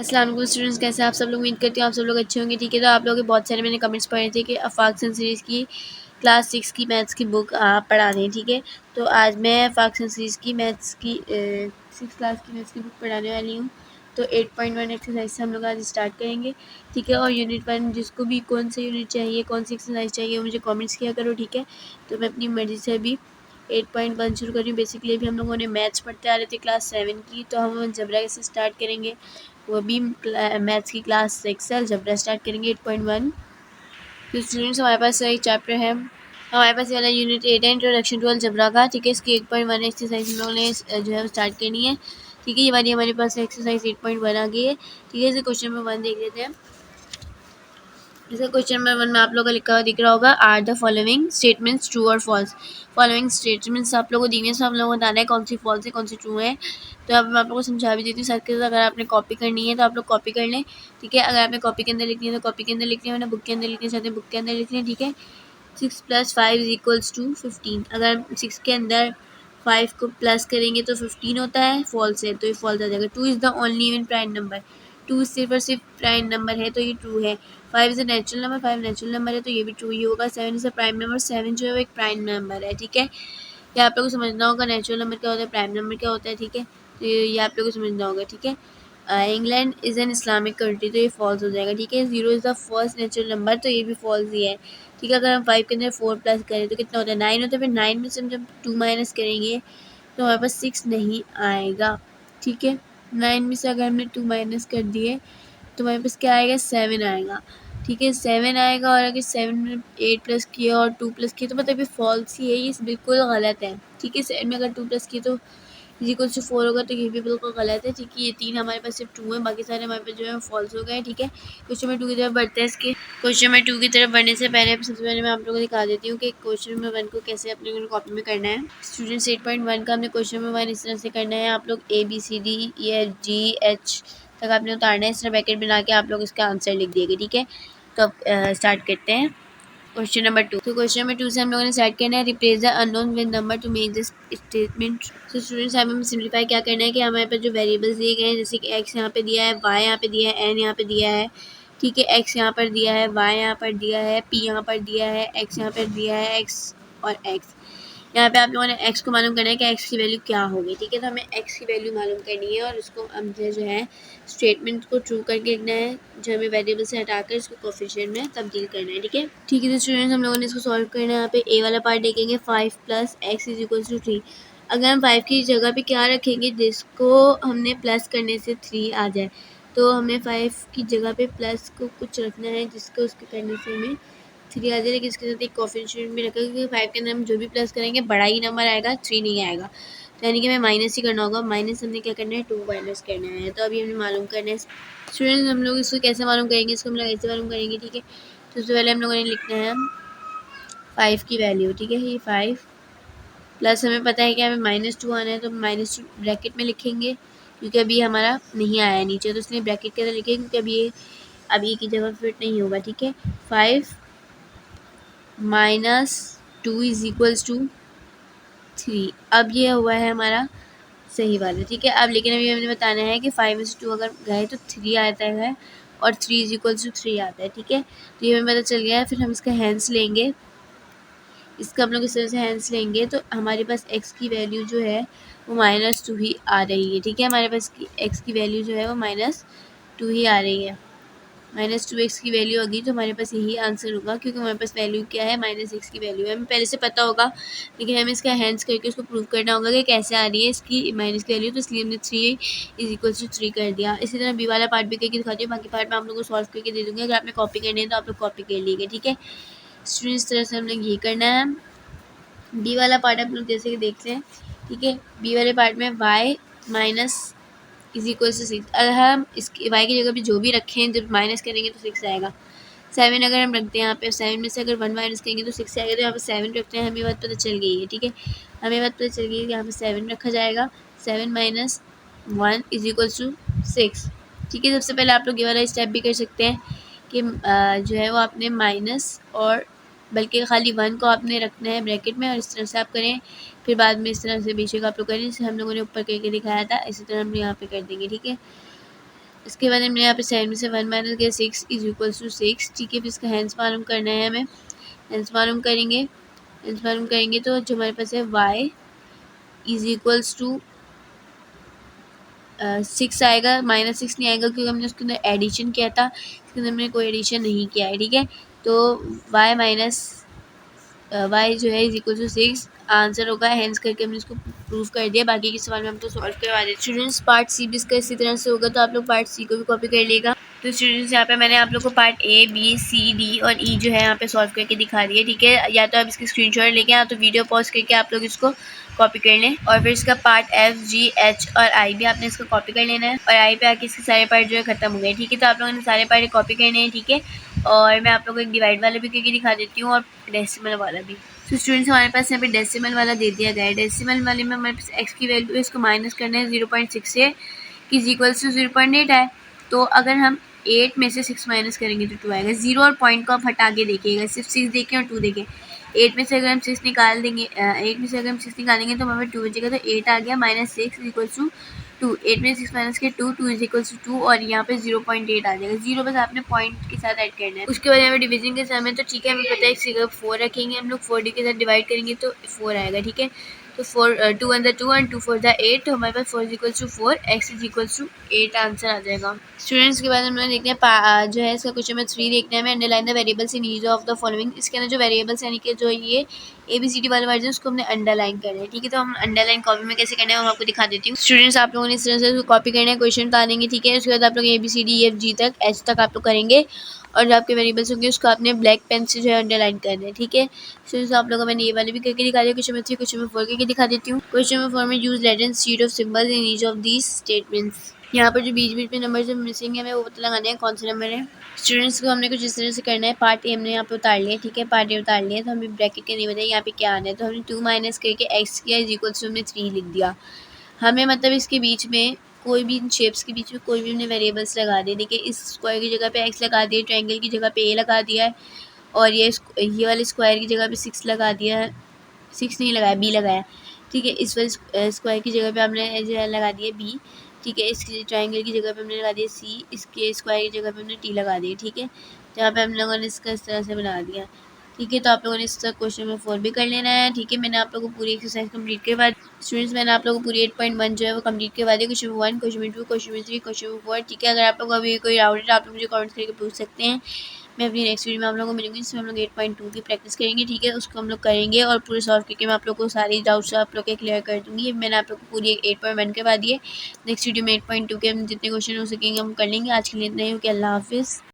अस्सलाम वालेकुम स्टूडेंट्स, कैसे आप सब लोग? उम्मीद करती हूँ आप सब लोग अच्छे होंगे। ठीक है, तो आप लोगों के बहुत सारे मैंने कमेंट्स पढ़े थे कि अफाकसन सीरीज़ की क्लास 6 की मैथ्स की बुक आप पढ़ा दें। ठीक है, तो आज मैं अफाकसन सीरीज़ की मैथ्स की 6 क्लास की मैथ्स की बुक पढ़ाने वाली हूँ। तो 8.1 एक्सरसाइज से हम लोग आज स्टार्ट करेंगे। ठीक है, और यूनिट 1 जिसको भी कौन सा यूनिट चाहिए, कौन सी एक्सरसाइज चाहिए, मुझे कॉमेंट्स किया करो। ठीक है, तो मैं अपनी मर्ज़ी से अभी 8.1 शुरू कर रही हूँ। बेसिकली अभी हम लोगों ने मैथ्स पढ़ते आ रहे थे क्लास 7 की, तो हम अलजबरा से स्टार्ट करेंगे। वो भी मैथ्स की क्लास 6 से अलजबरा स्टार्ट करेंगे 8.1। तो स्टूडेंट्स हमारे पास एक चैप्टर है, हमारे पास ये वाला यूनिट 8 है, इंट्रोडक्शन टू अलजबरा का। ठीक है, इसकी 8.1 एक्सरसाइज हम लोगों ने जो है वो स्टार्ट करनी है। ठीक है, ये वाली हमारे पास एक्सरसाइज 8.1 आ गई है। ठीक है, इसे क्वेश्चन नंबर 1 देख लेते हैं। जैसे क्वेश्चन नंबर 1 में आप लोगों को लिखा हुआ दिख रहा होगा, are the following statements true और फॉल्स। फॉलोइंग स्टेटमेंट्स आप लोगों को दी हुई है, सब लोगों को बताना है कौन सी फॉल्स है कौन सी ट्रू है। तो अब मैं आप लोगों को समझा भी देती हूँ साथ के साथ। अगर आपने कॉपी करनी है तो आप लोग कॉपी कर लें। ठीक है, अगर आपने कॉपी के अंदर लिखनी है तो कॉपी के अंदर लिख लें, वरना बुक के अंदर लिखना चाहते हैं बुक के अंदर लिख लें। ठीक है, 6 + 5 = 15। अगर 6 के अंदर 5 को प्लस करेंगे तो 15 होता है, फॉल्स है तो ये फॉल्स आ जाएगा। 2 is the only even prime number. 2 सिर्फ और सिर्फ प्राइम नंबर है तो ये ट्रू है। 5 is a natural number, 5 natural number है तो ये भी ट्रू ही होगा। 7 इज़ अ प्राइम नंबर, 7 जो है वो एक प्राइम नंबर है। ठीक है, ये आप लोगों को समझना होगा नेचुरल नंबर क्या होता है, प्राइम नंबर क्या होता है। ठीक है, तो ये आप लोगों को समझना होगा। ठीक है, England is an Islamic country तो ये फॉल्स हो जाएगा। ठीक है, 0 is the first natural number तो ये भी फॉल्स ही है। ठीक है, अगर हम 5 के अंदर 4 प्लस करें तो कितना होता है, 9 होता है। फिर 9 में से हम जब 2 माइनस करेंगे तो हमारे पास 6 नहीं आएगा। ठीक है, 9 में से अगर हमने 2 माइनस कर दिए तो हमारे पास क्या आएगा, 7 आएगा। ठीक है, 7 आएगा, और अगर 7 में 8 प्लस किया और 2 प्लस किया तो मतलब ये फॉल्स ही है, ये बिल्कुल गलत है। ठीक है, 7 में अगर 2 प्लस किए तो = 4 होगा तो ये भी बिल्कुल गलत है। ठीक है, ये 3 हमारे पास सिर्फ ट्रू है, बाकी सारे हमारे पास जो है फॉल्स हो गए। ठीक है, क्वेश्चन नंबर 2 की तरफ बढ़ते हैं। इसके क्वेश्चन नंबर 2 की तरफ बढ़ने से पहले सबसे पहले मैं आप लोगों को दिखा देती हूँ कि क्वेश्चन नंबर 1 को कैसे अपने कॉपी में करना है। स्टूडेंट्स 8.1 का हमने क्वेश्चन नंबर 1 इस तरह से करना है। आप लोग ABCDEFGH तक आपने उतारना है। इस तरह ब्रैकेट बना के आप लोग इसका आंसर लिख दिएगा। ठीक है, तो अब स्टार्ट करते हैं क्वेश्चन नंबर 2। तो क्वेश्चन नंबर 2 से हम लोगों ने स्टार्ट करना है, replace the unknown with number two make this statement. तो स्टूडेंट्स हमें सिंप्लीफाई क्या करना है कि हमारे पास जो वेरिएबल्स दिए गए हैं, जैसे कि x यहाँ पे दिया है, y यहाँ पे दिया है, n यहाँ पे दिया है। ठीक है, x यहाँ पर दिया है, y यहाँ पर दिया है, p यहाँ पर दिया है, x यहाँ पर दिया है, x और x। यहाँ पे आप लोगों ने x को मालूम करना है कि x की वैल्यू क्या होगी। ठीक है, तो हमें x की वैल्यू मालूम करनी है और उसको हमने जो है स्टेटमेंट को ट्रू करके लिखना है, जो हमें वेरिएबल से हटाकर इसको कोफिशिएंट में तब्दील करना है। ठीक है, तो स्टूडेंट्स हम लोगों ने इसको सॉल्व करना है। यहाँ पे a वाला पार्ट देखेंगे, 5 + x = 3। अगर हम 5 की जगह पे क्या रखेंगे जिसको हमने प्लस करने से 3 आ जाए, तो हमें 5 की जगह पे प्लस को कुछ रखना है जिसको उसके करने से हमें 3 आ जाए, लेकिन इसके साथ एक कोफिशिएंट भी रखा, क्योंकि 5 के अंदर हम जो भी प्लस करेंगे बड़ा ही नंबर आएगा, 3 नहीं आएगा। तो यानी कि हमें माइनस ही करना होगा। माइनस हमने क्या करना है, 2 माइनस करना है। तो अभी हमने मालूम करना है स्टूडेंट्स, हम लोग इसको कैसे मालूम करेंगे, इसको हम लोग ऐसे मालूम करेंगे। ठीक है, तो सबसे पहले हम लोगों ने लिखना है 5 की वैल्यू। ठीक है, ये 5 प्लस हमें पता है कि हमें -2 आना है, तो -2 ब्रैकेट में लिखेंगे, क्योंकि अभी हमारा नहीं आया है नीचे, तो इसलिए ब्रैकेट के अंदर लिखेंगे, क्योंकि अभी ये की जगह फिट नहीं होगा। ठीक है, 5 - 2 = 3। अब ये हुआ है हमारा सही वाला। ठीक है, अब लेकिन अभी हमें बताना है कि 5 में से 2 अगर गए तो 3 आता है, और 3 = 3 आता है। ठीक है, तो ये हमें पता चल गया है। फिर हम इसका हैंस लेंगे, इसका हम लोग इस तरह से हैंस लेंगे तो हमारे पास x की वैल्यू जो है वो -2 ही आ रही है। ठीक है, हमारे पास x की वैल्यू जो है वो -2 ही आ रही है। -2x की वैल्यू आ गई तो हमारे पास यही आंसर होगा, क्योंकि हमारे पास वैल्यू क्या है, -x की वैल्यू है। हमें पहले से पता होगा, लेकिन हमें इसका हैंस करके उसको प्रूव करना होगा कि कैसे आ रही है इसकी माइनस की वैल्यू, तो इसलिए हमने 3 = 3 कर दिया। इसी तरह बी वाला पार्ट भी करके दिखाती हूँ, बाकी पार्ट मैं आप लोगों को सॉल्व करके दे दूँगी। अगर आपने कॉपी करनी है तो आप लोग कॉपी कर लीजिए। ठीक है, स्टूडेंट इस तरह से हम लोग ये करना है। बी वाला पार्ट आप लोग जैसे कि देख लें। ठीक है, बी वाले पार्ट में y - = 6। अगर हम इसकी y की जगह पे जो भी रखें, जब माइनस करेंगे तो 6 आएगा। 7 अगर हम रखते हैं यहाँ पे, 7 में से अगर 1 माइनस करेंगे तो 6 आएगा, तो यहाँ पे 7 रखते हैं। हमें बात पता चल गई है। ठीक है, हमें बात पता चल गई है कि यहाँ पे 7 रखा जाएगा। 7 - 1 = 6। ठीक है, सबसे पहले आप लोग ये वाला स्टेप भी कर सकते हैं कि जो है वो आपने माइनस, और बल्कि खाली 1 को आपने रखना है ब्रैकेट में, और इस तरह से आप करें। फिर बाद में इस तरह से बेशक आप लोग करें, जैसे हम लोगों ने ऊपर करके दिखाया था, इसी तरह हम यहाँ पे कर देंगे। ठीक है, इसके बाद हमने यहाँ पे 7 में से 1 माइनस किया 6 इज इक्वल्स टू 6, ठीक है। फिर इसका हैंस मालूम करना है हमें, हैंस मालूम करेंगे तो जो हमारे पास है y इज इक्वल्स टू 6 आएगा, -6 नहीं आएगा क्योंकि हमने उसके अंदर एडिशन किया था, इसके अंदर हमने कोई एडिशन नहीं किया है, ठीक है। तो y माइनस y जो है इज इक्वल टू 6 आंसर होगा, हैंस करके हमने इसको प्रूव कर दिया। बाकी के सवाल में हम तो सॉल्व करवा देते। स्टूडेंट्स पार्ट सी भी इसका इसी तरह से होगा, तो आप लोग पार्ट सी को भी कॉपी कर लेगा। तो स्टूडेंट्स यहाँ पे मैंने आप लोग को part A B C D और ई जो है यहाँ पे सॉल्व करके दिखा दिया, ठीक है। या तो आप इसकी स्क्रीनशॉट लेके या तो वीडियो पॉज करके आप लोग इसको कॉपी कर लें। और फिर इसका पार्ट एफ जी एच और आई भी आपने इसको कॉपी कर लेना है, और आई पे आके इसके सारे पार्ट जो है खत्म हो गए, ठीक है। तो आप लोगों ने सारे पार्ट कॉपी करने हैं, ठीक है। और मैं आप लोगों को एक डिवाइड वाला भी करके दिखा देती हूँ और डेसिमल वाला भी। तो स्टूडेंट्स हमारे पास यहाँ पे डेसिमल वाला दे दिया गया है। डेसिमल वाले में हमारे पास एक्स की वैल्यू है, इसको माइनस करना है 0.6 से, कि इज इक्वल्स टू 0.8 है। तो अगर हम 8 में से 6 माइनस करेंगे तो 2 आएगा। 0 और पॉइंट को आप हटा के देखिएगा, सिर्फ 6 देखें और 2 देखें। 8 में से अगर हम 6 निकाल देंगे 8 में से अगर हम 6 निकालेंगे तो हमारे 2 बचेगा, तो 8 आ गया, -6 इज इक्वल्स टू 2। 8 में 6 माइनस के 2 इज इक्वल्स टू 2, और यहाँ पे 0.8 आ जाएगा। 0 बस आपने पॉइंट के साथ ऐड करना है। उसके बाद यहाँ पे डिवीजन के समय तो ठीक है, हमें पता है 4 रखेंगे हम लोग, 4D के साथ डिवाइड करेंगे तो 4 आएगा, ठीक है। तो 2 1 2 एंड 2 4 8, तो हमारे पास 4 is equals to 4, x is equals to 8 answer आ जाएगा। स्टूडेंट्स के बाद हमने देखना है जो है इसका क्वेश्चन नंबर 3 देखना है हमें, underline the variables in each of the following. इसके अंदर जो वेरिएबल्स यानी कि जो ये ABCD वाला वर्जन उसको हमने अंडरलाइन करना है, ठीक है। तो हम अंडरलाइन कॉपी में कैसे करना है हम आपको दिखा देती हूँ। स्टूडेंट्स आप लोगों ने इस तरह से कॉपी करना है, क्वेश्चन बता देंगे, ठीक है। उसके बाद आप लोग ABCD EF G तक H तक आप लोग करेंगे, और जो आपके वेरिएबल्स होंगे उसको आपने ब्लैक पेन से जो है अंडरलाइन करना है, ठीक है। स्टूडेंट्स आप लोगों को मैंने ये वाले भी करके दिखा दिया। क्वेश्चन नंबर 3 क्वेश्चन नंबर 4 करके दिखा देती हूँ। क्वेश्चन नंबर 4 में use letter and set of symbols in each of these statements. यहाँ पर जो बीच बीच में नंबर जो मिसिंग है हमें वो पता लगाना है कौन से नंबर है। स्टूडेंट्स को हमने कुछ इस तरह से करना है, पार्ट ए हमने यहाँ पे उतार लिया, ठीक है। पार्ट ए उतार लिया तो हमें ब्रैकेट के नहीं बताया यहाँ पे क्या आना है, तो हमने 2 माइनस करके x किया इज इक्वल्स टू हमने 3 लिख दिया। हमें मतलब इसके बीच में कोई भी इन शेप्स के बीच में कोई भी हमने वेरिएबल्स लगा दिए। देखिए इस स्क्वायर की जगह पे x लगा दिया, ट्रायंगल की जगह पे a लगा दिया है, और ये वाले स्क्वायर की जगह पे 6 लगा दिया है, 6 नहीं लगाया, b लगाया, ठीक है। इस वाले स्क्वायर की जगह पे हमने जो है लगा दिया b, ठीक है। इसके ट्रायंगल की जगह पे हमने लगा दिया c, इसके स्क्वायर की जगह पे हमने t लगा दिया, ठीक है। जहाँ पे हम लोगों ने इसका इस तरह से बना दिया, ठीक है। तो आप लोगों ने इसका क्वेश्चन नंबर 4 भी कर लेना है, ठीक है। मैंने आप लोगों को पूरी एक्सरसाइज कंप्लीट करवा दी। स्टूडेंट्स मैंने आप लोगों को पूरी 8.1 जो है वो कंप्लीट करवा दी। Question number 1, question number 2, question number 3, question number 4, ठीक है। अगर आप लोग अभी कोई डाउट है तो आप लोग मुझे कमेंट्स करके पूछ सकते हैं। मैं अपनी नेक्स्ट वीडियो में आप लोगों को मिलूंगी, जिसमें हम लोग 8.2 की प्रैक्टिस करेंगे, ठीक है। उसको हम लोग करेंगे और पूरे सॉल्व करके मैं आप लोग को सारी डाउट्स आप लोग के क्लियर कर दूँगी। मैंने आप लोग को पूरी 8.1 करवा दी है। नेक्स्ट वीडियो में 8.2 के हम जितने क्वेश्चन हो सकेंगे हम कर लेंगे। आज के लिए इतना ही, ओके, अल्लाह हाफिज़।